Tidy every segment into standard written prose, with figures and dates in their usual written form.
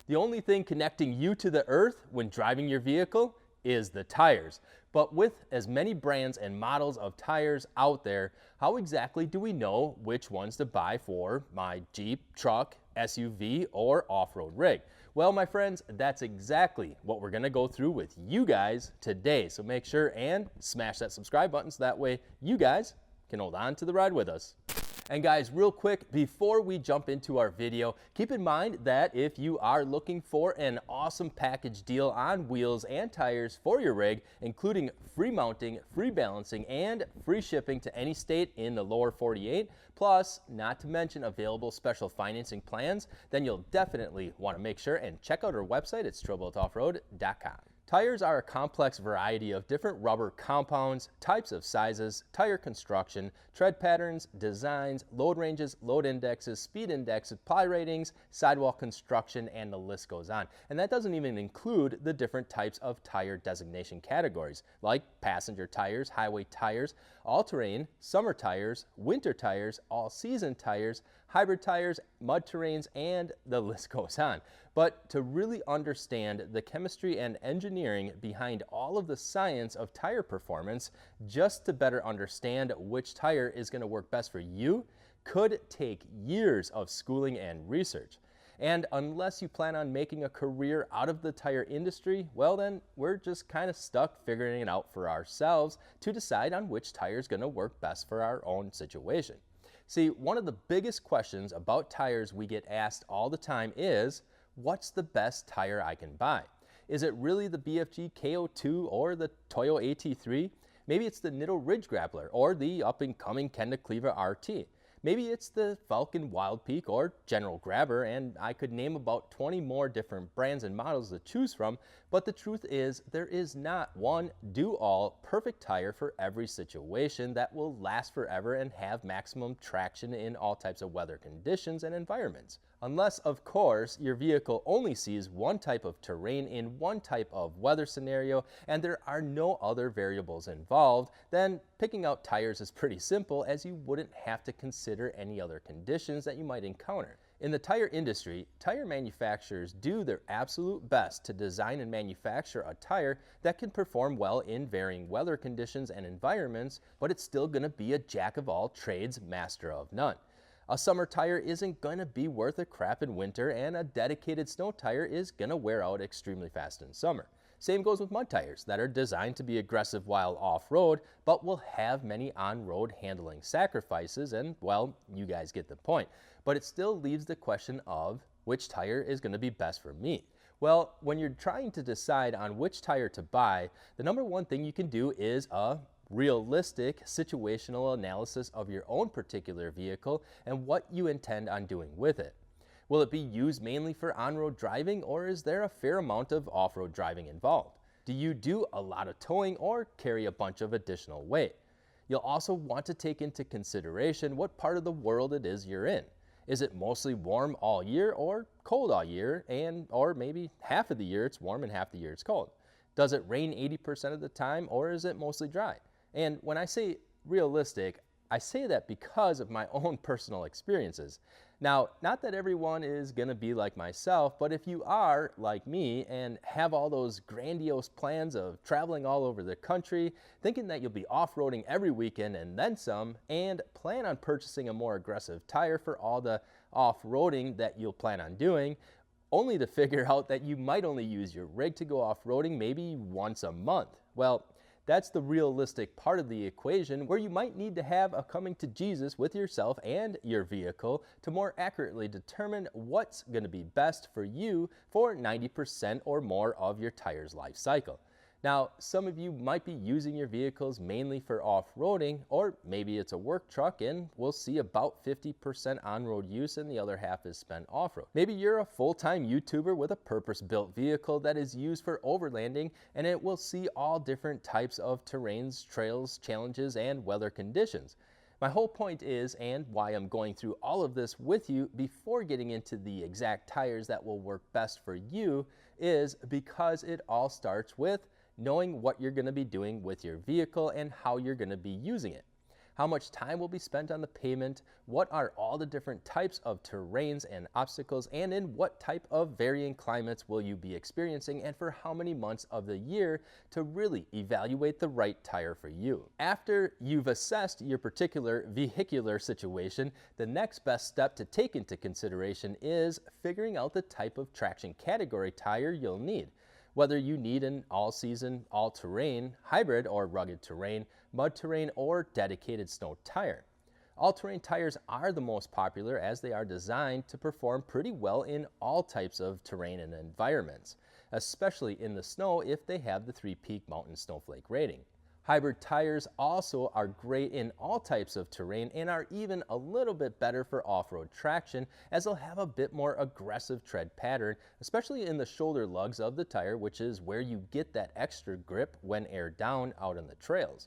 The only thing connecting you to the earth when driving your vehicle is the tires. But with as many brands and models of tires out there, how exactly do we know which ones to buy for my Jeep, truck, SUV, or off-road rig? Well, my friends, that's exactly what we're gonna go through with you guys today. So make sure and smash that subscribe button so that way you guys can hold on to the ride with us. And guys, real quick, before we jump into our video, keep in mind that if you are looking for an awesome package deal on wheels and tires for your rig, including free mounting, free balancing, and free shipping to any state in the lower 48, plus not to mention available special financing plans, then you'll definitely want to make sure and check out our website at TrailBuiltOffroad.com. Tires are a complex variety of different rubber compounds, types of sizes, tire construction, tread patterns, designs, load ranges, load indexes, speed indexes, ply ratings, sidewall construction, and the list goes on. And that doesn't even include the different types of tire designation categories, like passenger tires, highway tires, all-terrain, summer tires, winter tires, all-season tires, hybrid tires, mud terrains, and the list goes on. But to really understand the chemistry and engineering behind all of the science of tire performance, just to better understand which tire is going to work best for you, could take years of schooling and research. And unless you plan on making a career out of the tire industry, well then, we're just kind of stuck figuring it out for ourselves to decide on which tire is going to work best for our own situation. See, one of the biggest questions about tires we get asked all the time is, what's the best tire I can buy? Is it really the BFG KO2 or the Toyo AT3? Maybe it's the Nitto Ridge Grappler or the up-and-coming Kenda Cleva RT. Maybe it's the Falcon Wild Peak or General Grabber, and I could name about 20 more different brands and models to choose from, but the truth is there is not one do-all perfect tire for every situation that will last forever and have maximum traction in all types of weather conditions and environments. Unless, of course, your vehicle only sees one type of terrain in one type of weather scenario and there are no other variables involved, then picking out tires is pretty simple, as you wouldn't have to consider any other conditions that you might encounter. In the tire industry, tire manufacturers do their absolute best to design and manufacture a tire that can perform well in varying weather conditions and environments, but it's still going to be a jack of all trades, master of none. A summer tire isn't going to be worth a crap in winter, and a dedicated snow tire is going to wear out extremely fast in summer. Same goes with mud tires that are designed to be aggressive while off-road, but will have many on-road handling sacrifices, and well, you guys get the point. But it still leaves the question of which tire is going to be best for me. Well, when you're trying to decide on which tire to buy, the number one thing you can do is a realistic situational analysis of your own particular vehicle and what you intend on doing with it. Will it be used mainly for on-road driving, or is there a fair amount of off-road driving involved? Do you do a lot of towing or carry a bunch of additional weight? You'll also want to take into consideration what part of the world it is you're in. Is it mostly warm all year or cold all year, or maybe half of the year it's warm and half the year it's cold? Does it rain 80% of the time, or is it mostly dry? And when I say realistic, I say that because of my own personal experiences. Now, not that everyone is going to be like myself, but if you are like me and have all those grandiose plans of traveling all over the country, thinking that you'll be off-roading every weekend and then some, and plan on purchasing a more aggressive tire for all the off-roading that you'll plan on doing, only to figure out that you might only use your rig to go off-roading maybe once a month. Well, that's the realistic part of the equation, where you might need to have a coming to Jesus with yourself and your vehicle to more accurately determine what's going to be best for you for 90% or more of your tire's life cycle. Now, some of you might be using your vehicles mainly for off-roading, or maybe it's a work truck and we'll see about 50% on-road use and the other half is spent off-road. Maybe you're a full-time YouTuber with a purpose-built vehicle that is used for overlanding, and it will see all different types of terrains, trails, challenges, and weather conditions. My whole point is, and why I'm going through all of this with you before getting into the exact tires that will work best for you, is because it all starts with knowing what you're going to be doing with your vehicle and how you're going to be using it. how much time will be spent on the pavement, what are all the different types of terrains and obstacles, and in what type of varying climates will you be experiencing, and for how many months of the year to really evaluate the right tire for you. After you've assessed your particular vehicular situation, the next best step to take into consideration is figuring out the type of traction category tire you'll need. Whether you need an all-season, all-terrain, hybrid or rugged terrain, mud terrain, or dedicated snow tire. All-terrain tires are the most popular as they are designed to perform pretty well in all types of terrain and environments, especially in the snow if they have the 3-peak mountain snowflake rating. Hybrid tires also are great in all types of terrain and are even a little bit better for off-road traction as they'll have a bit more aggressive tread pattern, especially in the shoulder lugs of the tire, which is where you get that extra grip when aired down out on the trails.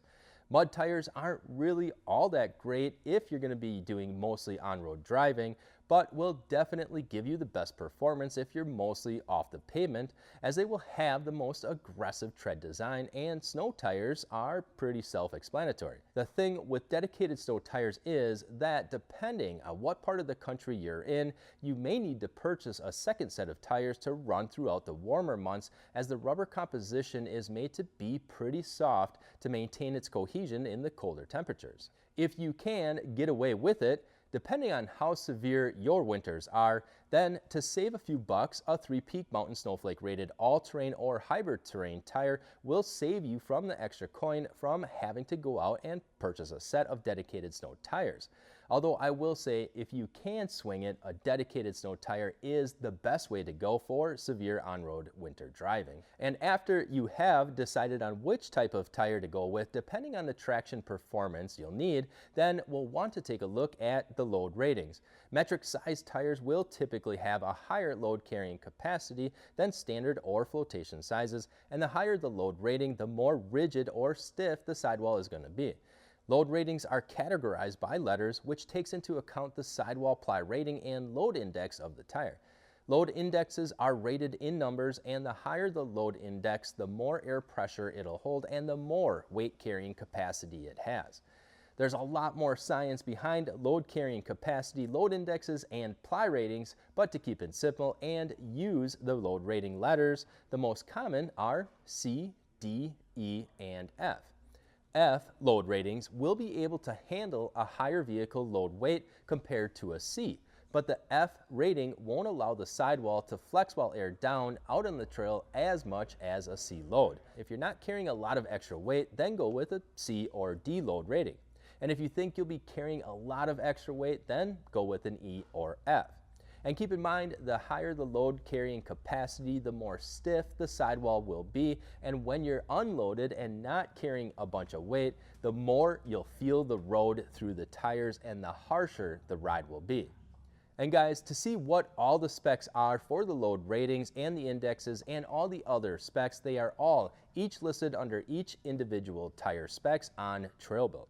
Mud tires aren't really all that great if you're going to be doing mostly on-road driving, but will definitely give you the best performance if you're mostly off the pavement, as they will have the most aggressive tread design, and snow tires are pretty self-explanatory. The thing with dedicated snow tires is that depending on what part of the country you're in, you may need to purchase a second set of tires to run throughout the warmer months, as the rubber composition is made to be pretty soft to maintain its cohesion in the colder temperatures. If you can get away with it, depending on how severe your winters are, then to save a few bucks, a 3-peak mountain snowflake rated all-terrain or hybrid terrain tire will save you from the extra coin from having to go out and purchase a set of dedicated snow tires. Although I will say, if you can swing it, a dedicated snow tire is the best way to go for severe on-road winter driving. And after you have decided on which type of tire to go with, depending on the traction performance you'll need, then we'll want to take a look at the load ratings. Metric size tires will typically have a higher load carrying capacity than standard or flotation sizes, and the higher the load rating, the more rigid or stiff the sidewall is going to be. Load ratings are categorized by letters, which takes into account the sidewall ply rating and load index of the tire. Load indexes are rated in numbers, and the higher the load index, the more air pressure it'll hold and the more weight carrying capacity it has. There's a lot more science behind load carrying capacity, load indexes, and ply ratings, but to keep it simple and use the load rating letters, the most common are C, D, E, and F. F load ratings will be able to handle a higher vehicle load weight compared to a C, but the F rating won't allow the sidewall to flex while aired down out on the trail as much as a C load. If you're not carrying a lot of extra weight, then go with a C or D load rating. And if you think you'll be carrying a lot of extra weight, then go with an E or F. And keep in mind, the higher the load carrying capacity, the more stiff the sidewall will be. And when you're unloaded and not carrying a bunch of weight, the more you'll feel the road through the tires and the harsher the ride will be. And guys, to see what all the specs are for the load ratings and the indexes and all the other specs, they are all each listed under each individual tire specs on TrailBuilt.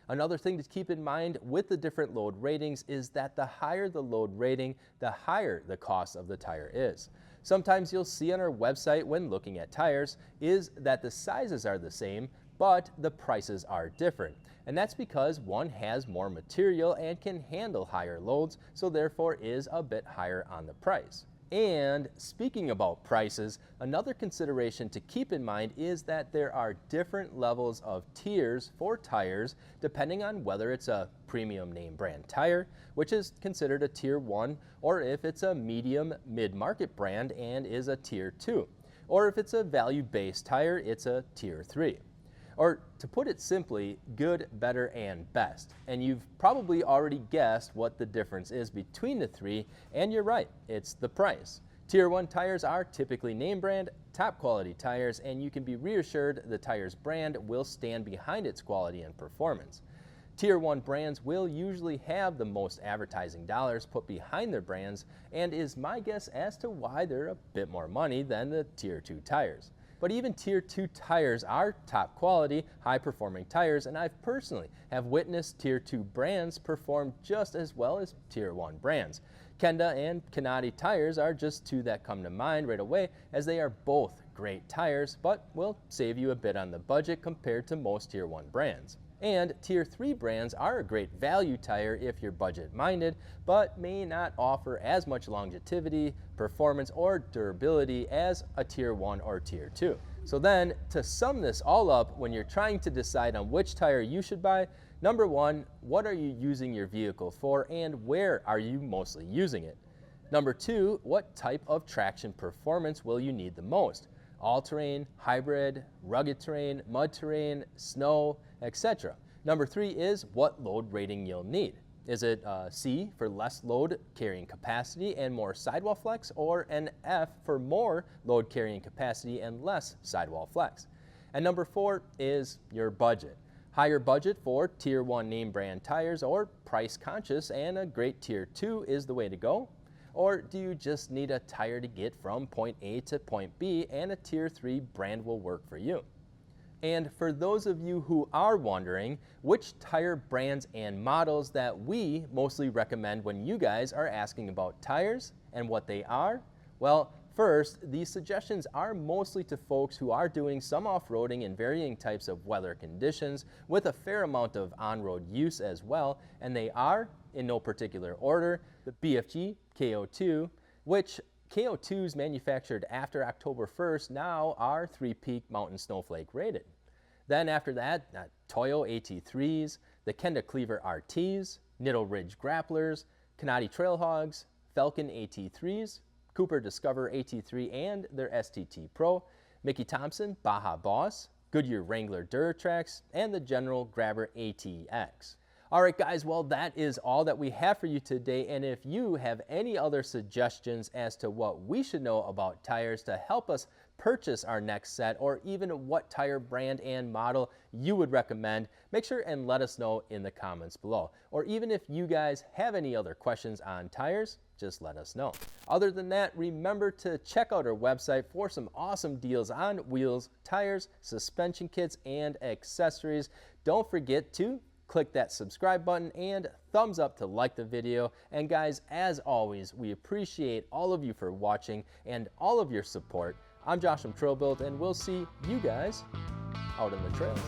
Another thing to keep in mind with the different load ratings is that the higher the load rating, the higher the cost of the tire is. Sometimes you'll see on our website when looking at tires is that the sizes are the same, but the prices are different. And that's because one has more material and can handle higher loads, so therefore is a bit higher on the price. And speaking about prices, another consideration to keep in mind is that there are different levels of tiers for tires depending on whether it's a premium name brand tire, which is considered a tier 1, or if it's a medium mid-market brand and is a tier 2, or if it's a value-based tire, it's a tier 3. Or to put it simply, good, better, and best. And you've probably already guessed what the difference is between the three, and you're right, it's the price. Tier 1 tires are typically name brand, top quality tires, and you can be reassured the tire's brand will stand behind its quality and performance. Tier 1 brands will usually have the most advertising dollars put behind their brands, and is my guess as to why they're a bit more money than the Tier 2 tires. But even Tier 2 tires are top quality, high performing tires, and I've personally have witnessed Tier 2 brands perform just as well as Tier 1 brands. Kenda and Kanadi tires are just two that come to mind right away, as they are both great tires, but will save you a bit on the budget compared to most Tier 1 brands. And Tier 3 brands are a great value tire if you're budget-minded, but may not offer as much longevity, performance, or durability as a Tier 1 or Tier 2. So then, to sum this all up, when you're trying to decide on which tire you should buy, number one, what are you using your vehicle for and where are you mostly using it? Number two, what type of traction performance will you need the most? All-terrain, hybrid, rugged terrain, mud terrain, snow, etc. Number three is what load rating you'll need. Is it C for less load carrying capacity and more sidewall flex, or an F for more load carrying capacity and less sidewall flex? And number four is your budget. Higher budget for Tier 1 name brand tires, or price conscious and a great Tier 2 is the way to go? Or do you just need a tire to get from point A to point B and a Tier 3 brand will work for you? And for those of you who are wondering which tire brands and models that we mostly recommend when you guys are asking about tires and what they are, well, first, these suggestions are mostly to folks who are doing some off-roading in varying types of weather conditions with a fair amount of on-road use as well, and they are, in no particular order, the BFG KO2, which KO2s manufactured after October 1st now are 3-peak Mountain Snowflake rated. Then after that, Toyo AT3s, the Kenda Cleaver RTs, Nitto Ridge Grapplers, Canati Trailhogs, Falcon AT3s, Cooper Discover AT3 and their STT Pro, Mickey Thompson Baja Boss, Goodyear Wrangler Duratrax, and the General Grabber ATX. All right, guys, well, that is all that we have for you today. And if you have any other suggestions as to what we should know about tires to help us purchase our next set, or even what tire brand and model you would recommend, make sure and let us know in the comments below. Or even if you guys have any other questions on tires, just let us know. Other than that, remember to check out our website for some awesome deals on wheels, tires, suspension kits, and accessories. Don't forget to click that subscribe button and thumbs up to like the video. And guys, as always, we appreciate all of you for watching and all of your support. I'm Josh from TrailBuilt, and we'll see you guys out in the trails.